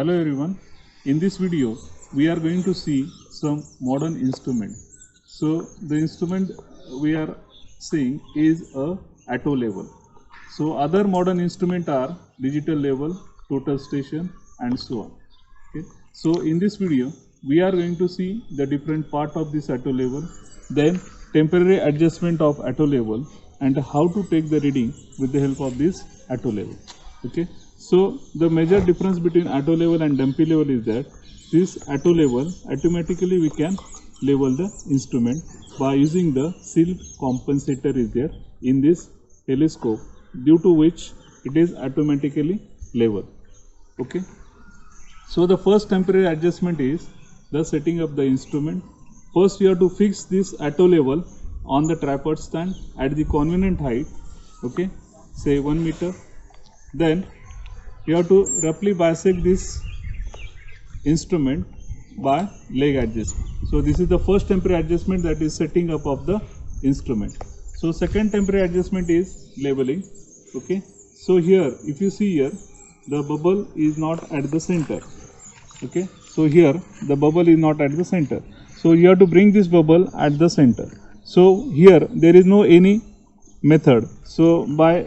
Hello everyone. In this video we are going to see some modern instrument. So the instrument we are seeing is a atto level. So other modern instrument are digital level, total station and so on. Okay. So in this video we are going to see the different part of this atto level, then temporary adjustment of atto level and how to take the reading with the help of this atto level. Okay. So the major difference between atto level and dumpy level is that this atto level automatically we can level the instrument by using the silk compensator is there in this telescope, due to which it is automatically level. Okay. So the first temporary adjustment is the setting up the instrument. First you have to fix this atto level on the tripod stand at the convenient height, okay, say 1 meter. Then you have to roughly bisect this instrument by leg adjustment. So this is the first temporary adjustment, that is setting up of the instrument. So second temporary adjustment is leveling. Okay. So here if you see here, the bubble is not at the center. Okay. So here the bubble is not at the center. So you have to bring this bubble at the center. So here there is no any method. So by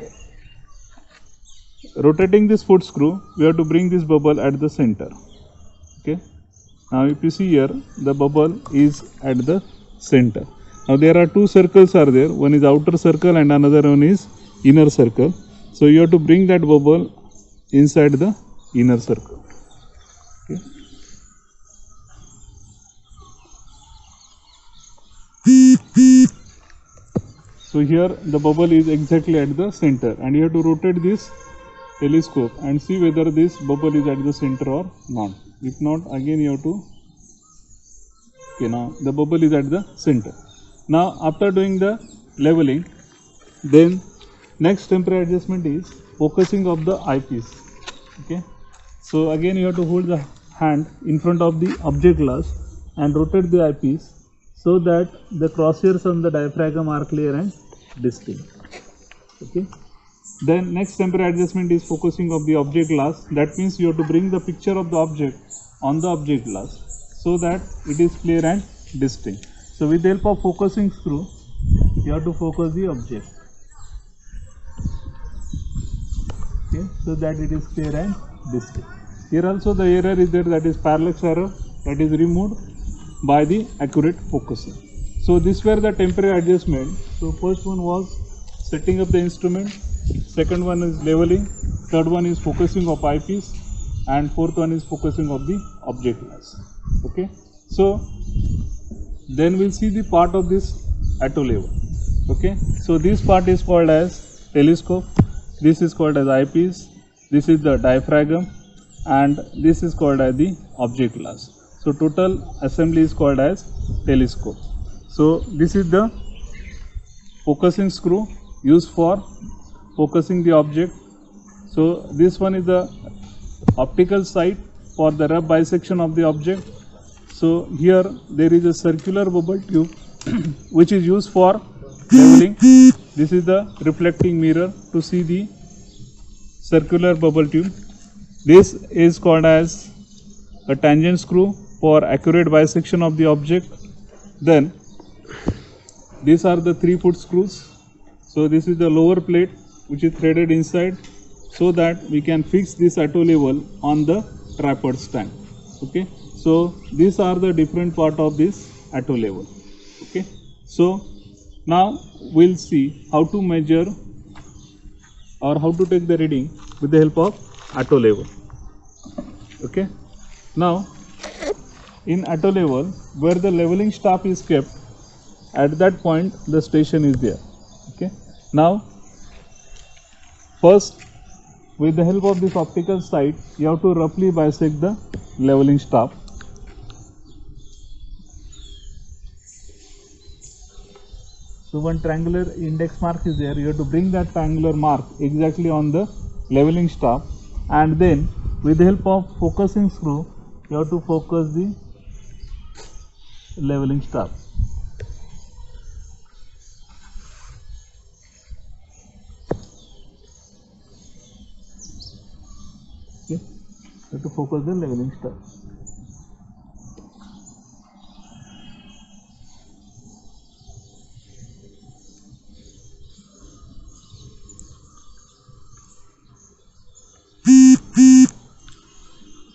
rotating this foot screw, we have to bring this bubble at the center. Okay. Now if you see here, the bubble is at the center. Now there are two circles are there. One is outer circle and another one is inner circle. So you have to bring that bubble inside the inner circle. Okay. So here the bubble is exactly at the center, and you have to rotate this telescope and see whether this bubble is at the center or not. If not, again you have to, okay, now the bubble is at the center. Now after doing the leveling, then next temporary adjustment is focusing of the eyepiece. Okay. So again you have to hold the hand in front of the object glass and rotate the eyepiece so that the crosshairs on the diaphragm are clear and distinct. Okay. Then next temporary adjustment is focusing of the object glass. That means you have to bring the picture of the object on the object glass so that it is clear and distinct. So with the help of focusing screw, you have to focus the object. Okay, so that it is clear and distinct. Here also the error is there, that is parallax error, that is removed by the accurate focusing. So these were the temporary adjustment. So first one was setting up the instrument, second one is leveling, third one is focusing of eyepiece, and fourth one is focusing of the object glass. Okay. So then we'll see the part of this atto level. Okay. So this part is called as telescope, this is called as eyepiece, this is the diaphragm, and this is called as the object glass. So total assembly is called as telescope. So this is the focusing screw used for focusing the object. So this one is the optical sight for the rough bisection of the object. So here there is a circular bubble tube which is used for leveling. This is the reflecting mirror to see the circular bubble tube. This is called as a tangent screw for accurate bisection of the object. Then these are the 3-foot screws. So this is the lower plate which is threaded inside so that we can fix this atto level on the tripod stand. Okay. So these are the different part of this atto level. Okay. So now we'll see how to measure or how to take the reading with the help of atto level. Okay. Now in atto level, where the leveling staff is kept, at that point the station is there. Okay. Now first, with the help of this optical sight, you have to roughly bisect the leveling staff. So one triangular index mark is there, you have to bring that triangular mark exactly on the leveling staff, and then with the help of focusing screw, you have to focus the leveling staff. Okay. You have to focus the leveling star.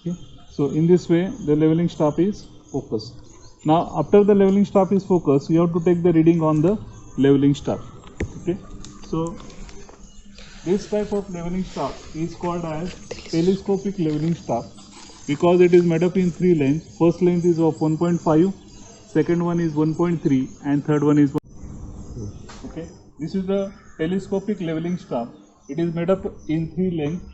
Okay. So in this way the leveling stop is focused. Now after the leveling stop is focused, you have to take the reading on the leveling stop. Okay. So this type of leveling stop is called as telescopic leveling stop because it is made up in three lengths. First length is of 1.5, second one is 1.3 and third one is 1. Okay. This is the telescopic leveling stop. It is made up in three lengths.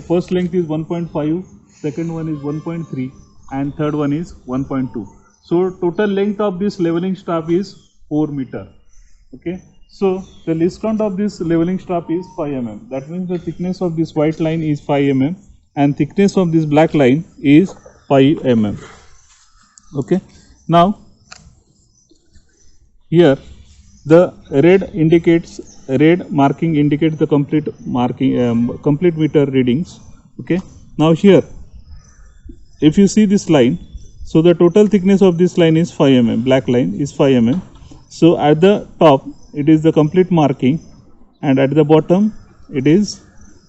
First length is 1.5, second one is 1.3 and third one is 1.2. So total length of this leveling stop is 4 meter. Okay. So the least count of this leveling stop is 5 mm. That means the thickness of this white line is 5 mm and thickness of this black line is 5 mm. Okay. Now here the red marking indicates the complete complete meter readings. Okay. Now here if you see this line, so the total thickness of this line is 5 mm, black line is 5 mm. So at the top it is the complete marking and at the bottom it is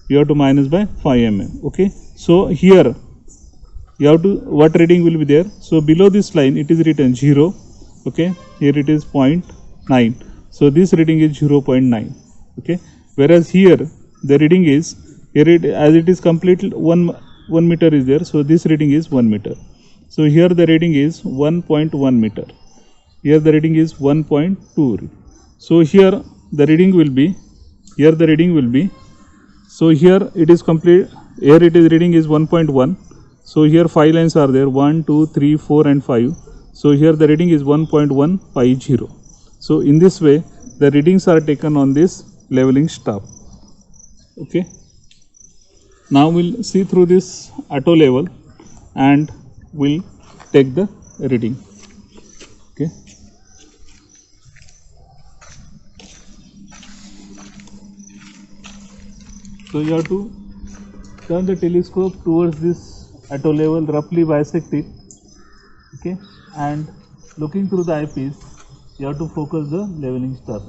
you have to minus by 5 mm. Okay. So here you have to what reading will be there. So below this line it is written 0. Okay. Here it is 0.9. So this reading is 0.9. Okay. Whereas here the reading is here as it is complete 1 meter is there. So this reading is 1 meter. So here the reading is 1.1 meter. Here the reading is 1.2. So here the reading will be, so here it is complete, here it is reading is 1.1. So here 5 lines are there, 1, 2, 3, 4 and 5. So here the reading is 1.150. So in this way the readings are taken on this leveling stop. Okay. Now we'll see through this auto level and we'll take the reading. Okay. So you have to turn the telescope towards this auto level, roughly bisect it. Okay. And looking through the eyepiece, you have to focus the leveling star.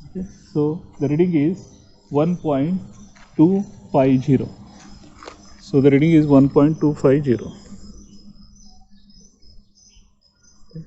Okay. So the reading is 1.250. So the reading is 1.250. Okay.